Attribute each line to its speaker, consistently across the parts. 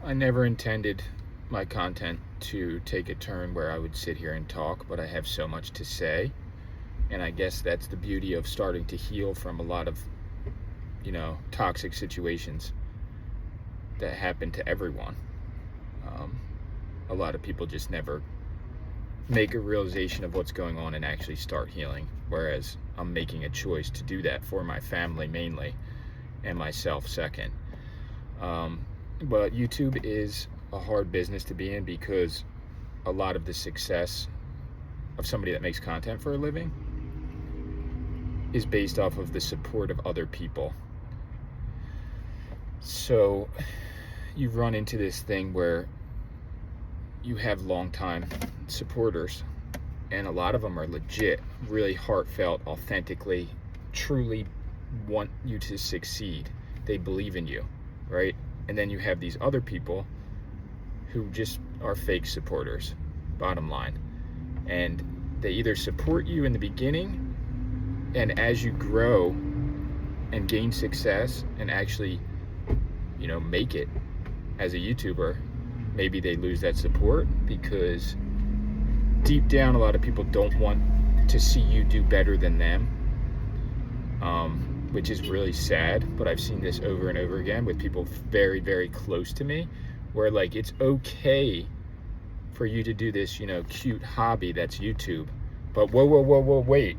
Speaker 1: I never intended my content to take a turn where I would sit here and talk, but I have so much to say. And I guess that's the beauty of starting to heal from a lot of, toxic situations that happen to everyone. Um, a lot of people just never make a realization of what's going on and actually start healing. Whereas I'm making a choice to do that for my family mainly and myself second. But YouTube is a hard business to be in because a lot of the success of somebody that makes content for a living is based off of the support of other people. So you run into this thing where you have long-time supporters, and a lot of them are legit, really heartfelt, authentically, truly want you to succeed. They believe in you, right? And then you have these other people who just are fake supporters, bottom line. And they either support you in the beginning, and as you grow and gain success and actually, make it as a YouTuber, maybe they lose that support because deep down, a lot of people don't want to see you do better than them, which is really sad. But I've seen this over and over again with people very, very close to me, where like it's okay for you to do this, cute hobby that's YouTube, but whoa, wait.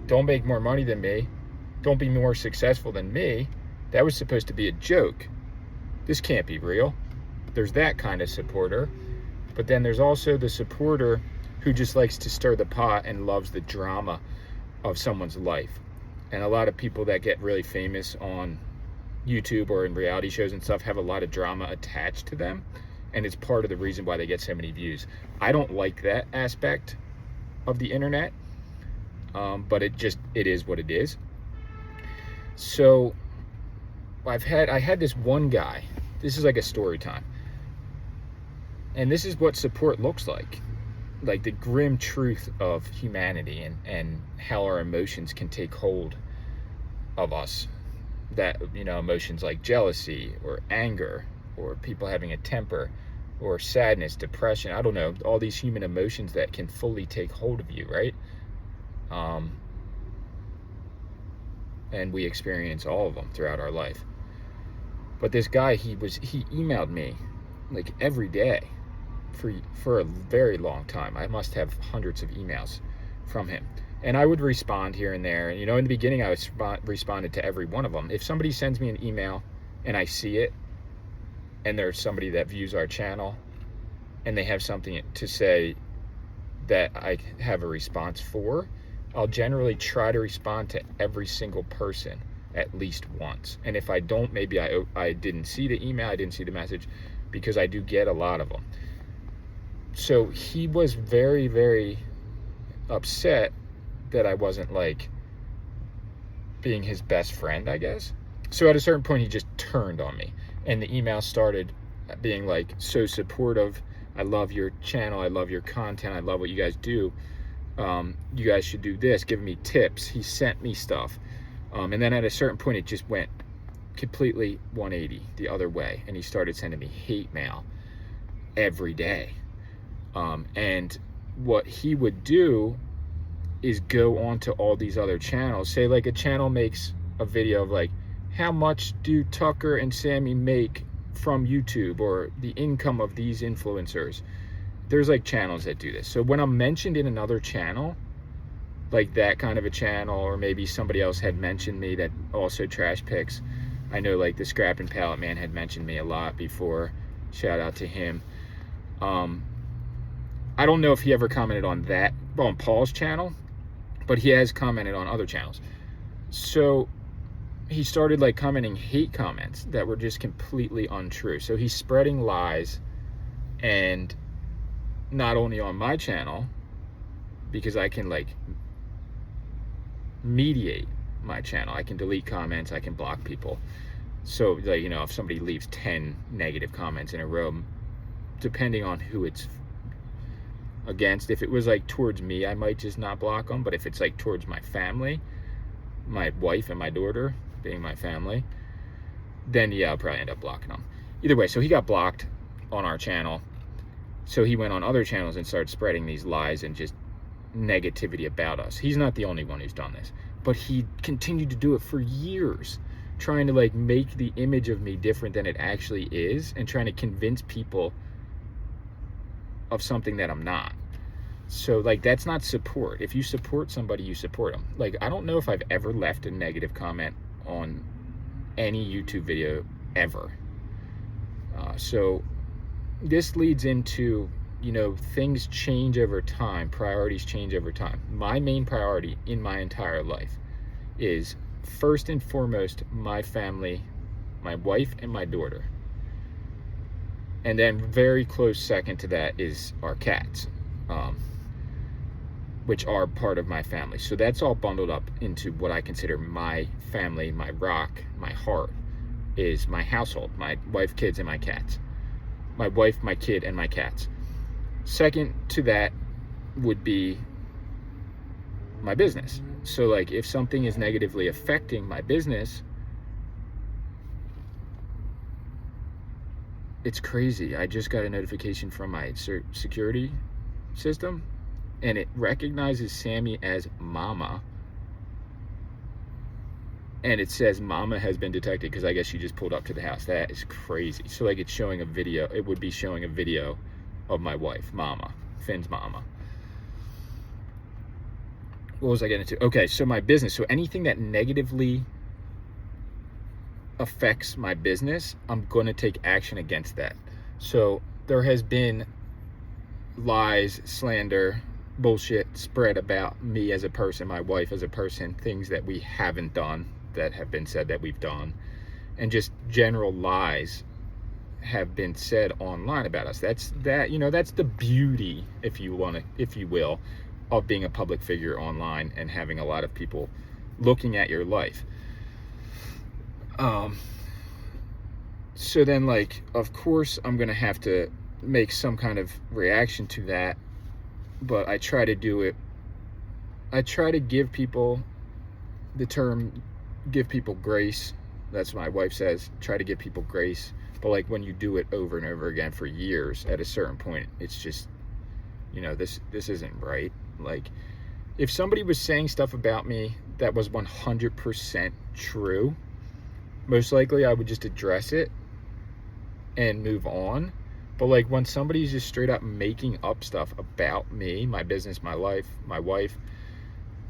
Speaker 1: Don't make more money than me. Don't be more successful than me. That was supposed to be a joke. This can't be real. There's that kind of supporter. But then there's also the supporter who just likes to stir the pot and loves the drama of someone's life. And a lot of people that get really famous on YouTube or in reality shows and stuff have a lot of drama attached to them. And it's part of the reason why they get so many views. I don't like that aspect of the internet. But it is what it is. So I had this one guy. This is like a story time. And this is what support looks like the grim truth of humanity and how our emotions can take hold of us. That, emotions like jealousy or anger or people having a temper or sadness, depression, I don't know, all these human emotions that can fully take hold of you, right? And we experience all of them throughout our life. But this guy, he emailed me like every day for a very long time. I must have hundreds of emails from him. And I would respond here and there. And, in the beginning, I responded to every one of them. If somebody sends me an email and I see it, and there's somebody that views our channel, and they have something to say that I have a response for, I'll generally try to respond to every single person at least once. And if I don't, maybe I didn't see the email, I didn't see the message, because I do get a lot of them. So he was very, very upset that I wasn't being his best friend, I guess. So at a certain point, he just turned on me, and the email started being so supportive. I love your channel. I love your content. I love what you guys do. You guys should do this, giving me tips. He sent me stuff. And then at a certain point, it just went completely 180 the other way. And he started sending me hate mail every day. And what he would do is go on to all these other channels. Say a channel makes a video of how much do Tucker and Sammy make from YouTube, or the income of these influencers. There's channels that do this. So when I'm mentioned in another channel, that kind of a channel, or maybe somebody else had mentioned me that also trash picks. I know the Scrap and Pallet Man had mentioned me a lot before. Shout out to him. I don't know if he ever commented on Paul's channel, but he has commented on other channels. So he started commenting hate comments that were just completely untrue. So he's spreading lies, and not only on my channel, because I can mediate my channel. I can delete comments, I can block people. So if somebody leaves 10 negative comments in a row, depending on who it's against, if it was towards me, I might just not block them. But if it's towards my family, my wife and my daughter being my family, then yeah, I'll probably end up blocking them. Either way, so he got blocked on our channel. So he went on other channels and started spreading these lies and just negativity about us. He's not the only one who's done this, but he continued to do it for years, trying to like make the image of me different than it actually is and trying to convince people of something that I'm not. So like, that's not support. If you support somebody, you support them. Like, I don't know if I've ever left a negative comment on any YouTube video ever. So this leads into, you know, things change over time, priorities change over time. My main priority in my entire life is first and foremost my family, my wife and my daughter. And then very close second to that is our cats, which are part of my family. So that's all bundled up into what I consider my family, my rock, my heart, is my household, my wife, kids, and my cats. My wife, my kid, and my cats. Second to that would be my business. So like, if something is negatively affecting my business, it's crazy. I just got a notification from my security system, and it recognizes Sammy as Mama, and it says Mama has been detected, because I guess she just pulled up to the house. That is crazy. So like, it's showing a video, it would be showing a video of my wife, Mama, Finn's mama. What was I getting to? Okay, so my business. So anything that negatively affects my business, I'm going to take action against that. So there has been lies, slander, bullshit spread about me as a person, my wife as a person, things that we haven't done that have been said that we've done, and just general lies have been said online about us. That's the beauty, if you will, of being a public figure online and having a lot of people looking at your life. So then, like, of course I'm gonna have to make some kind of reaction to that, but I try to do it. I try to give people the term, give people grace. That's what my wife says, try to give people grace. But like, when you do it over and over again for years, at a certain point, it's just, you know, this isn't right. Like, if somebody was saying stuff about me that was 100% true, most likely I would just address it and move on. But like, when somebody's just straight up making up stuff about me, my business, my life, my wife,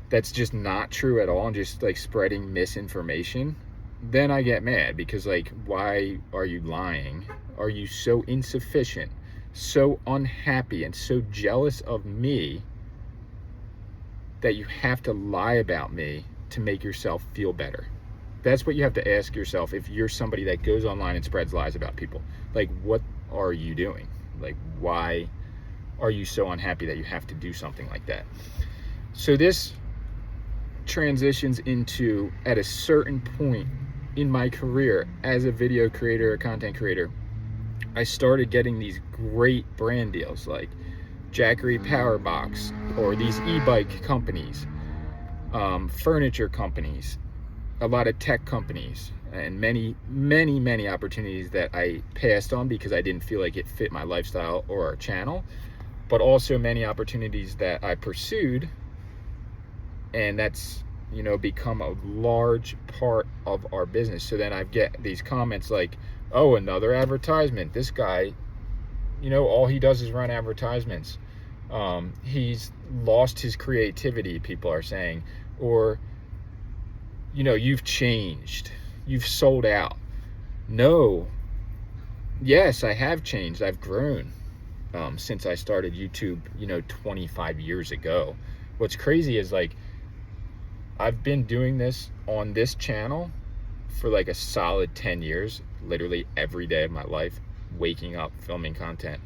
Speaker 1: that's just not true at all, and just like spreading misinformation, then I get mad, because like, why are you lying? Are you so insufficient, so unhappy, and so jealous of me that you have to lie about me to make yourself feel better? That's what you have to ask yourself if you're somebody that goes online and spreads lies about people. Like, what are you doing? Like, why are you so unhappy that you have to do something like that? So this transitions into, at a certain point in my career as a video creator, a content creator, I started getting these great brand deals like Jackery Power Box, or these e-bike companies, furniture companies, a lot of tech companies, and many opportunities that I passed on because I didn't feel like it fit my lifestyle or our channel, but also many opportunities that I pursued, and that's, you know, become a large part of our business. So then I get these comments like, oh, another advertisement. This guy, you know, all he does is run advertisements. He's lost his creativity, people are saying. Or, you know, you've changed. You've sold out. No. Yes, I have changed. I've grown since I started YouTube, you know, 25 years ago. What's crazy is, like, I've been doing this on this channel for like a solid 10 years, literally every day of my life, waking up, filming content,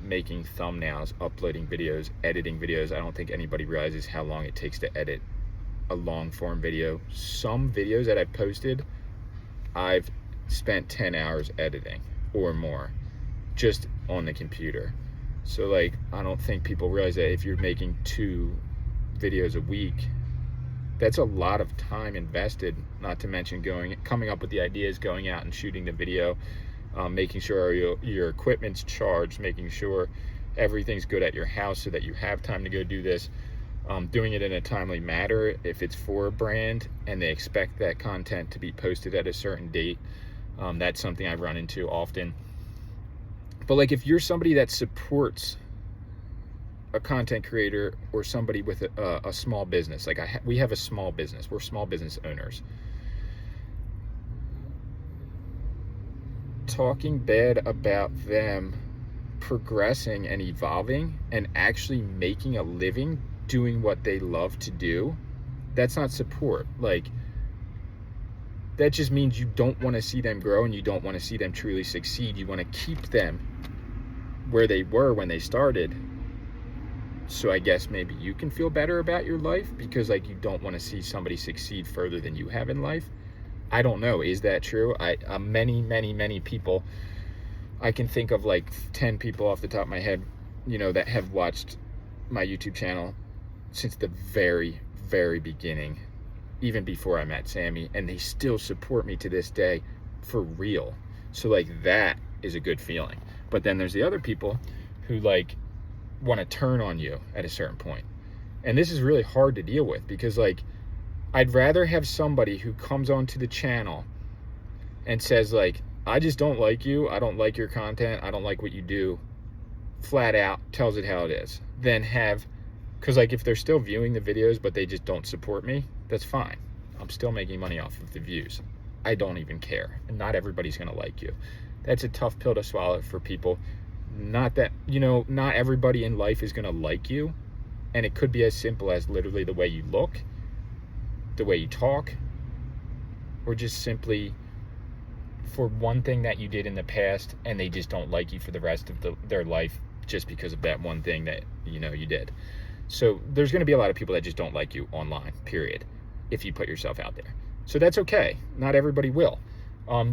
Speaker 1: making thumbnails, uploading videos, editing videos. I don't think anybody realizes how long it takes to edit a long form video. Some videos that I've posted, I've spent 10 hours editing or more just on the computer. So like, I don't think people realize that if you're making 2 videos a week, That's a lot of time invested, not to mention coming up with the ideas, going out and shooting the video, making sure your equipment's charged, making sure everything's good at your house so that you have time to go do this, doing it in a timely manner if it's for a brand and they expect that content to be posted at a certain date. That's something I run into often. But like, if you're somebody that supports a content creator or somebody with a small business, like we have a small business, we're small business owners, talking bad about them progressing and evolving and actually making a living doing what they love to do, that's not support. Like, that just means you don't want to see them grow and you don't want to see them truly succeed. You want to keep them where they were when they started. So I guess maybe you can feel better about your life because like you don't want to see somebody succeed further than you have in life. I don't know. Is that true? Many people, I can think of like 10 people off the top of my head, that have watched my YouTube channel since the very, very beginning, even before I met Sammy, and they still support me to this day for real. So like, that is a good feeling. But then there's the other people who like want to turn on you at a certain point. And this is really hard to deal with because like, I'd rather have somebody who comes onto the channel and says like, I just don't like you, I don't like your content, I don't like what you do, flat out tells it how it is, than have, because like if they're still viewing the videos but they just don't support me, that's fine. I'm still making money off of the views. I don't even care. And not everybody's gonna like you. That's a tough pill to swallow for people. Not that, not everybody in life is gonna like you. And it could be as simple as literally the way you look, the way you talk, or just simply for one thing that you did in the past and they just don't like you for the rest of their life just because of that one thing that you did. So there's going to be a lot of people that just don't like you online, period, if you put yourself out there. So that's okay. Not everybody will.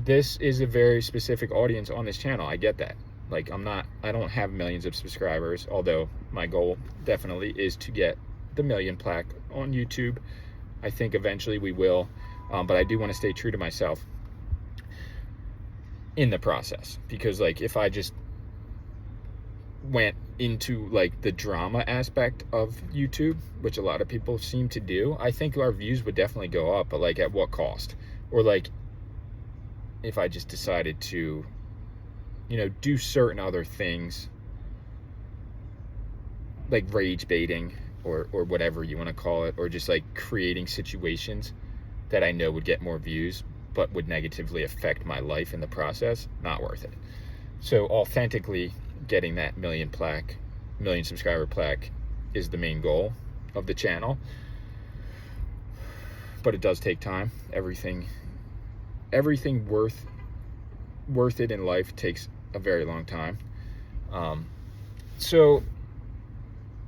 Speaker 1: This is a very specific audience on this channel. I get that. Like, I don't have millions of subscribers, although my goal definitely is to get the 1 million plaque on YouTube. I think eventually we will, but I do want to stay true to myself in the process, because like, if I just went into like the drama aspect of YouTube, which a lot of people seem to do, I think our views would definitely go up, but like at what cost? Or like, if I just decided to, do certain other things, like rage baiting or whatever you want to call it, or just like creating situations that I know would get more views but would negatively affect my life in the process, not worth it. So authentically getting that 1 million subscriber plaque is the main goal of the channel, but it does take time. Everything worth it in life takes a very long time. So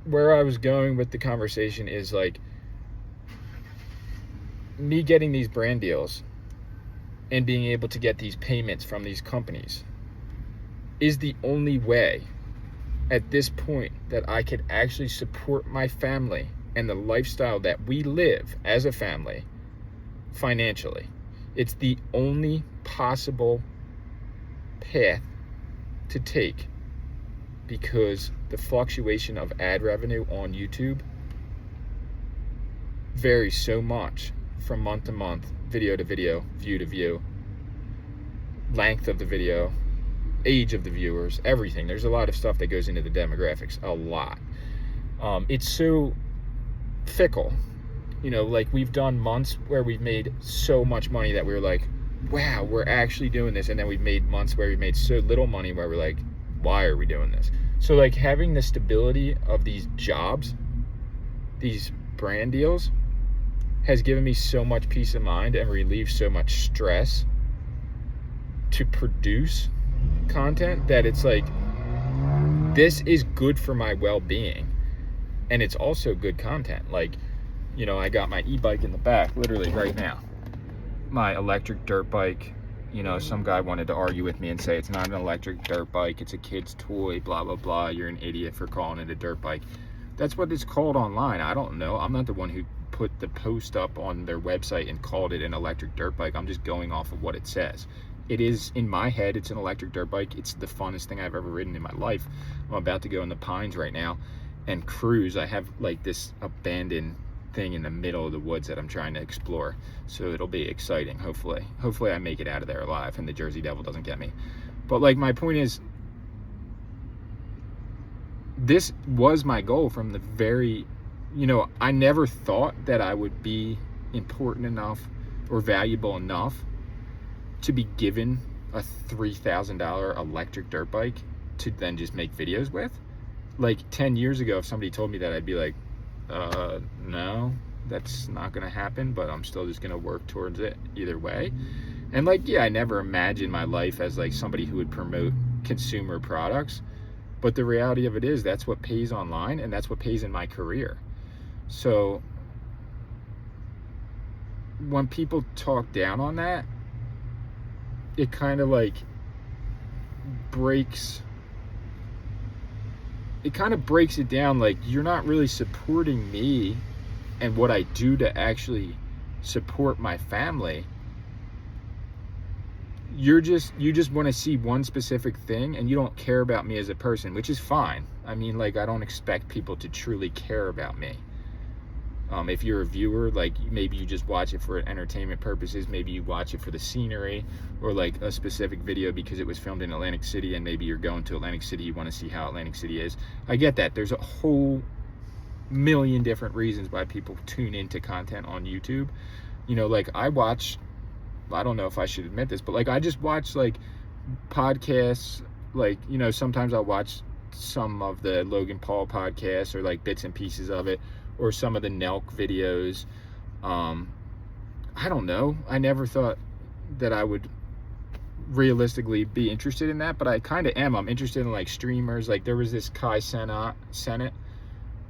Speaker 1: where I was going with the conversation is like, me getting these brand deals and being able to get these payments from these companies is the only way at this point that I could actually support my family and the lifestyle that we live as a family financially. It's the only possible path to take, because the fluctuation of ad revenue on YouTube varies so much from month to month, video to video, view to view, length of the video, age of the viewers, everything. There's a lot of stuff that goes into the demographics, a lot. It's so fickle. Like, we've done months where we've made so much money that we're like, wow, we're actually doing this. And then we've made months where we've made so little money where we're like, why are we doing this? So like, having the stability of these jobs, these brand deals, has given me so much peace of mind and relieved so much stress to produce content that it's like, this is good for my well-being, and it's also good content. Like, I got my e-bike in the back literally right now, my electric dirt bike. Some guy wanted to argue with me and say it's not an electric dirt bike, it's a kid's toy, blah blah blah, you're an idiot for calling it a dirt bike. That's what it's called online. I don't know, I'm not the one who put the post up on their website and called it an electric dirt bike. I'm just going off of what it says. It is, in my head, it's an electric dirt bike. It's the funnest thing I've ever ridden in my life. I'm about to go in the Pines right now and cruise. I have like this abandoned thing in the middle of the woods that I'm trying to explore, so it'll be exciting. Hopefully I make it out of there alive and the Jersey Devil doesn't get me. But like, my point is, this was my goal from the very, I never thought that I would be important enough or valuable enough to be given a $3,000 electric dirt bike to then just make videos with. Like 10 years ago, if somebody told me that, I'd be like, no, that's not gonna happen, but I'm still just gonna work towards it either way. And like, yeah, I never imagined my life as like somebody who would promote consumer products, but the reality of it is that's what pays online, and that's what pays in my career. So when people talk down on that, it kind of like breaks it down. Like, you're not really supporting me and what I do to actually support my family. You just want to see one specific thing, and you don't care about me as a person, which is fine. I mean, like, I don't expect people to truly care about me. If you're a viewer, like, maybe you just watch it for entertainment purposes, maybe you watch it for the scenery, or like a specific video because it was filmed in Atlantic City, and maybe you're going to Atlantic City, you want to see how Atlantic City is. I get that. There's a whole million different reasons why people tune into content on YouTube. Like, I don't know if I should admit this, but like, I just watch like podcasts, like, sometimes I'll watch some of the Logan Paul podcasts, or like bits and pieces of it, or some of the Nelk videos. I don't know. I never thought that I would realistically be interested in that, but I kind of am. I'm interested in like streamers. Like, there was this Kai Cenat,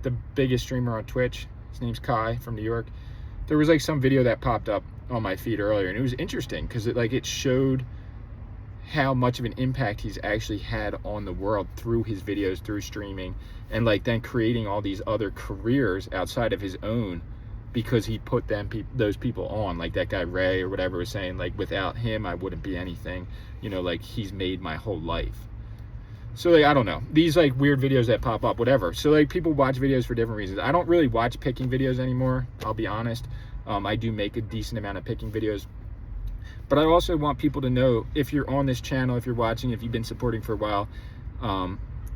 Speaker 1: the biggest streamer on Twitch. His name's Kai from New York. There was like some video that popped up on my feed earlier, and it was interesting because it showed how much of an impact he's actually had on the world through his videos, through streaming, and like then creating all these other careers outside of his own because he put those people on. Like that guy Ray or whatever was saying, like, without him I wouldn't be anything. Like, he's made my whole life. So like, I don't know, these like weird videos that pop up, whatever. So like, people watch videos for different reasons. I don't really watch picking videos anymore, I'll be honest. I do make a decent amount of picking videos, but I also want people to know, if you're on this channel, if you're watching, if you've been supporting for a while,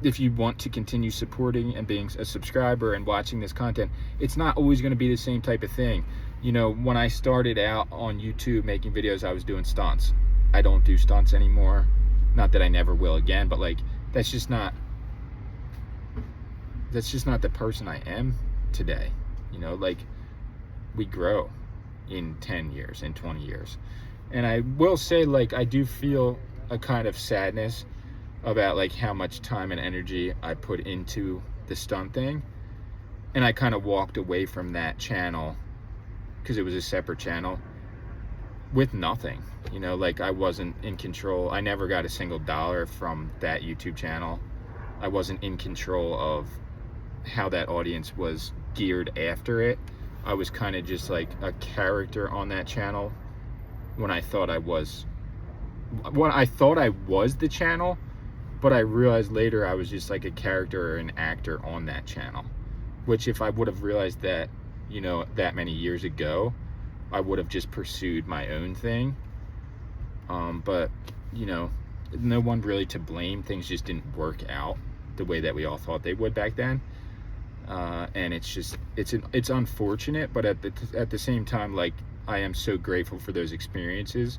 Speaker 1: if you want to continue supporting and being a subscriber and watching this content, it's not always going to be the same type of thing. When I started out on YouTube making videos, I was doing stunts. I don't do stunts anymore. Not that I never will again, but like, that's just not the person I am today. Like, we grow in 10 years, in 20 years. And I will say, like, I do feel a kind of sadness about like how much time and energy I put into the stunt thing. And I kind of walked away from that channel because it was a separate channel with nothing. Like, I wasn't in control. I never got a single dollar from that YouTube channel. I wasn't in control of how that audience was geared after it. I was kind of just like a character on that channel when I thought I was the channel, but I realized later I was just like a character or an actor on that channel, which if I would have realized that, that many years ago, I would have just pursued my own thing. But no one really to blame. Things just didn't work out the way that we all thought they would back then. And it's unfortunate, but at the same time, like, I am so grateful for those experiences,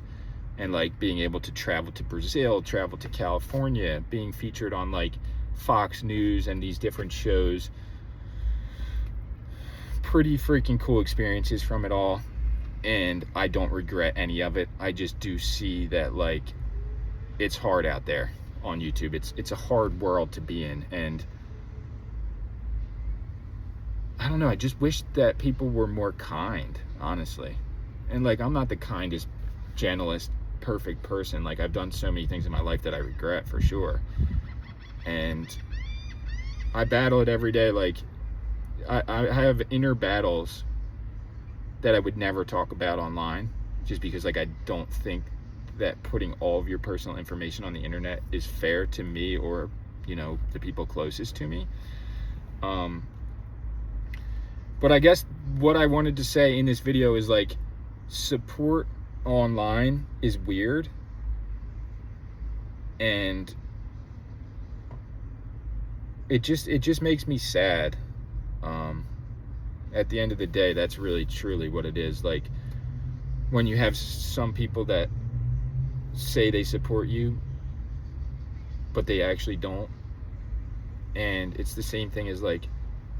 Speaker 1: and like being able to travel to Brazil, travel to California, being featured on like Fox News and these different shows. Pretty freaking cool experiences from it all, and I don't regret any of it. I just do see that like, it's hard out there on YouTube. It's a hard world to be in, and I don't know, I just wish that people were more kind, honestly. And like, I'm not the kindest, gentlest, perfect person. Like, I've done so many things in my life that I regret, for sure. And I battle it every day. Like, I have inner battles that I would never talk about online, just because like I don't think that putting all of your personal information on the internet is fair to me or, you know, the people closest to me. But I guess what I wanted to say in this video is like, support online is weird, and it just makes me sad. At the end of the day, that's really truly what it is. Like, when you have some people that say they support you but they actually don't, and it's the same thing as like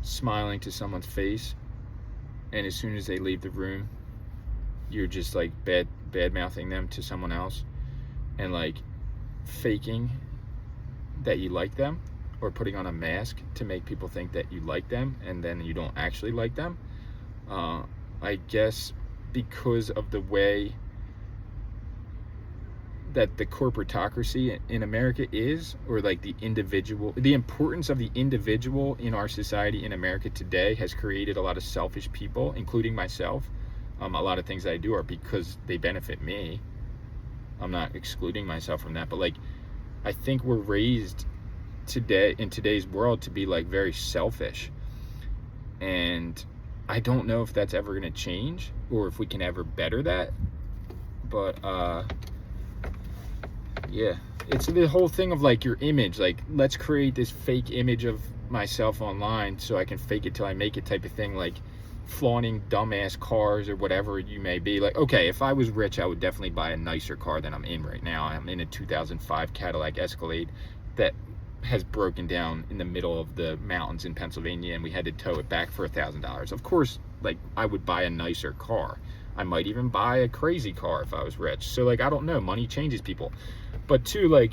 Speaker 1: smiling to someone's face, and as soon as they leave the room you're just like bad mouthing them to someone else, and like faking that you like them, or putting on a mask to make people think that you like them and then you don't actually like them. I guess because of the way that the corporatocracy in America is, or like the importance of the individual in our society in America today has created a lot of selfish people, including myself. A lot of things that I do are because they benefit me. I'm not excluding myself from that, but like, I think we're raised today in today's world to be like very selfish, and I don't know if that's ever going to change or if we can ever better that. But yeah, it's the whole thing of like your image, like let's create this fake image of myself online so I can fake it till I make it type of thing, like flaunting dumbass cars or whatever you may be. Like, okay, if I was rich, I would definitely buy a nicer car than I'm in right now. I'm in a 2005 Cadillac Escalade that has broken down in the middle of the mountains in Pennsylvania, and we had to tow it back for $1,000. Of course, like, I would buy a nicer car. I might even buy a crazy car if I was rich. So like, I don't know, money changes people. But two, like,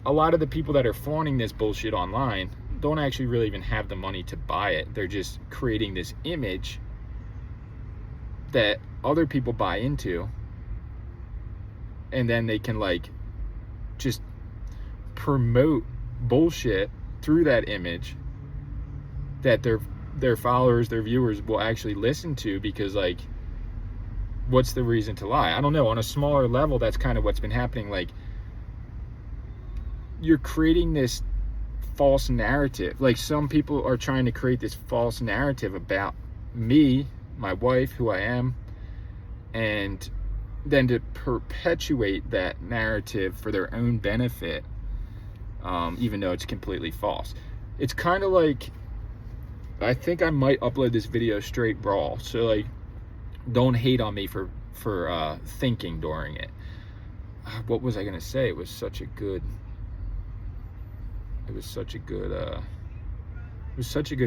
Speaker 1: a lot of the people that are flaunting this bullshit online don't actually really even have the money to buy it. They're just creating this image that other people buy into, and then they can like just promote bullshit through that image that their followers, their viewers will actually listen to, because like, what's the reason to lie? I don't know. On a smaller level, that's kind of what's been happening. Like, you're creating this false narrative. Like, some people are trying to create this false narrative about me, my wife, who I am, and then to perpetuate that narrative for their own benefit, even though it's completely false. It's kind of like, I think I might upload this video straight raw, so like, don't hate on me for thinking during it. What was I gonna say? It was such a good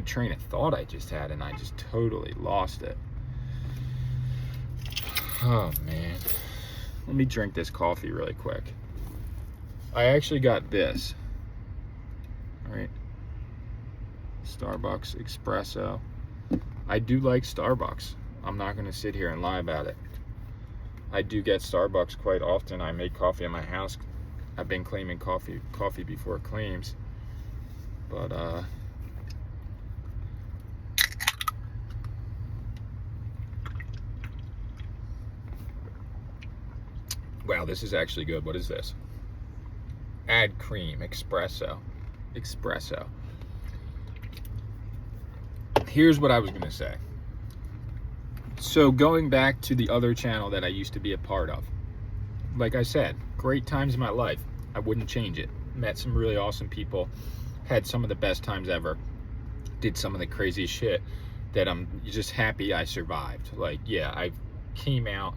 Speaker 1: train of thought I just had, and I just totally lost it. Oh man, let me drink this coffee really quick. I actually got this. All right, Starbucks espresso. I do like Starbucks. I'm not going to sit here and lie about it. I do get Starbucks quite often. I make coffee in my house. I've been claiming coffee before claims. But wow, this is actually good. What is this? Add cream, espresso. Here's what I was going to say. So going back to the other channel that I used to be a part of, like I said, great times in my life. I wouldn't change it. Met some really awesome people, had some of the best times ever, did some of the craziest shit that I'm just happy I survived. Like, yeah, I came out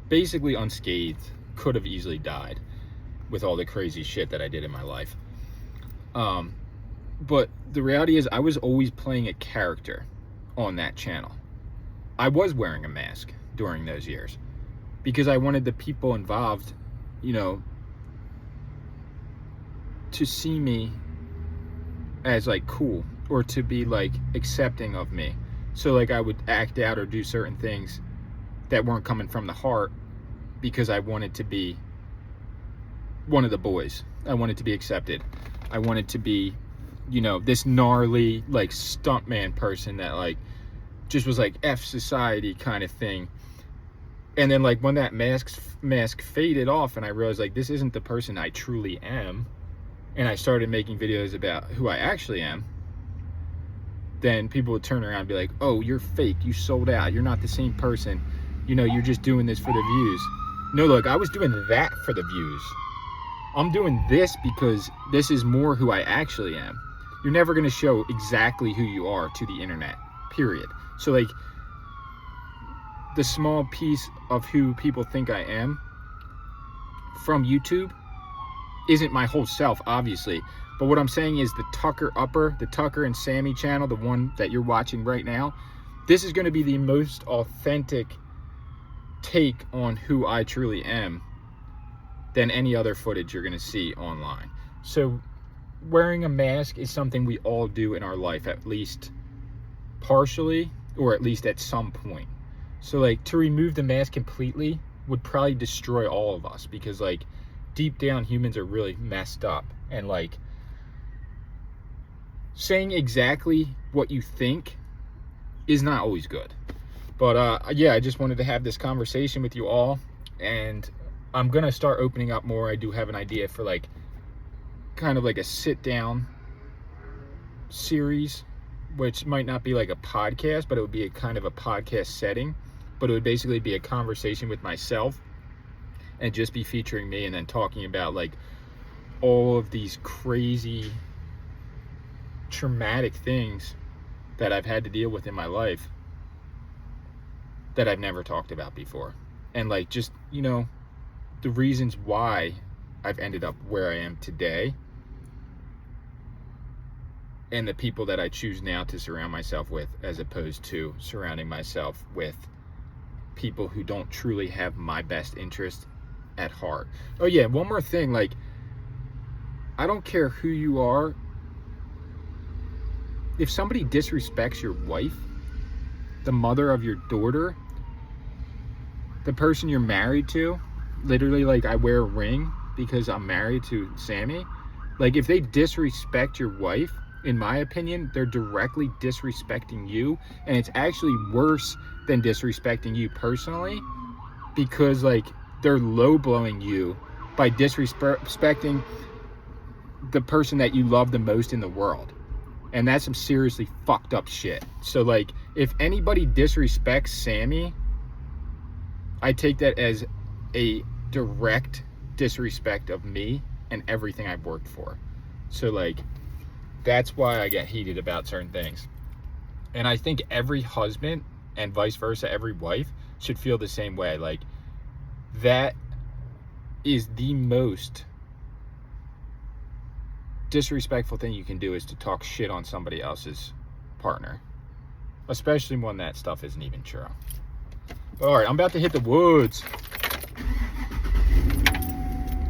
Speaker 1: basically unscathed. Could have easily died with all the crazy shit that I did in my life. But the reality is, I was always playing a character on that channel. I was wearing a mask during those years because I wanted the people involved, you know, to see me as like cool, or to be like accepting of me. So like, I would act out or do certain things that weren't coming from the heart because I wanted to be one of the boys. I wanted to be accepted. I wanted to be, you know, this gnarly like stuntman person that like just was like F society kind of thing. And then like when that mask faded off and I realized like this isn't the person I truly am, and I started making videos about who I actually am, then people would turn around and be like, oh, you're fake, you sold out, you're not the same person, you know, you're just doing this for the views. No, look, I was doing that for the views. I'm doing this because this is more who I actually am. You're never going to show exactly who you are to the internet, period. So like the small piece of who people think I am from YouTube isn't my whole self, obviously. But what I'm saying is the Tucker and Sammy channel, the one that you're watching right now, this is going to be the most authentic take on who I truly am than any other footage you're going to see online. So wearing a mask is something we all do in our life, at least partially, or at least at some point. So like to remove the mask completely would probably destroy all of us, because like deep down humans are really messed up, and like saying exactly what you think is not always good. But yeah, I just wanted to have this conversation with you all, and I'm gonna start opening up more. I do have an idea for like kind of like a sit down series, which might not be like a podcast, but it would be a kind of a podcast setting, but it would basically be a conversation with myself and just be featuring me, and then talking about like all of these crazy traumatic things that I've had to deal with in my life that I've never talked about before, and like just, you know, the reasons why I've ended up where I am today, and the people that I choose now to surround myself with, as opposed to surrounding myself with people who don't truly have my best interest at heart. Oh yeah, one more thing, like I don't care who you are. If somebody disrespects your wife, the mother of your daughter, the person you're married to, literally, like I wear a ring because I'm married to Sammy. Like if they disrespect your wife, in my opinion, they're directly disrespecting you, and it's actually worse than disrespecting you personally, because like they're low blowing you by disrespecting the person that you love the most in the world. And that's some seriously fucked up shit. So like if anybody disrespects Sammy, I take that as a direct disrespect of me and everything I've worked for. So like that's why I get heated about certain things. And I think every husband, and vice versa, every wife, should feel the same way. Like that is the most disrespectful thing you can do, is to talk shit on somebody else's partner, especially when that stuff isn't even true. All right, I'm about to hit the woods.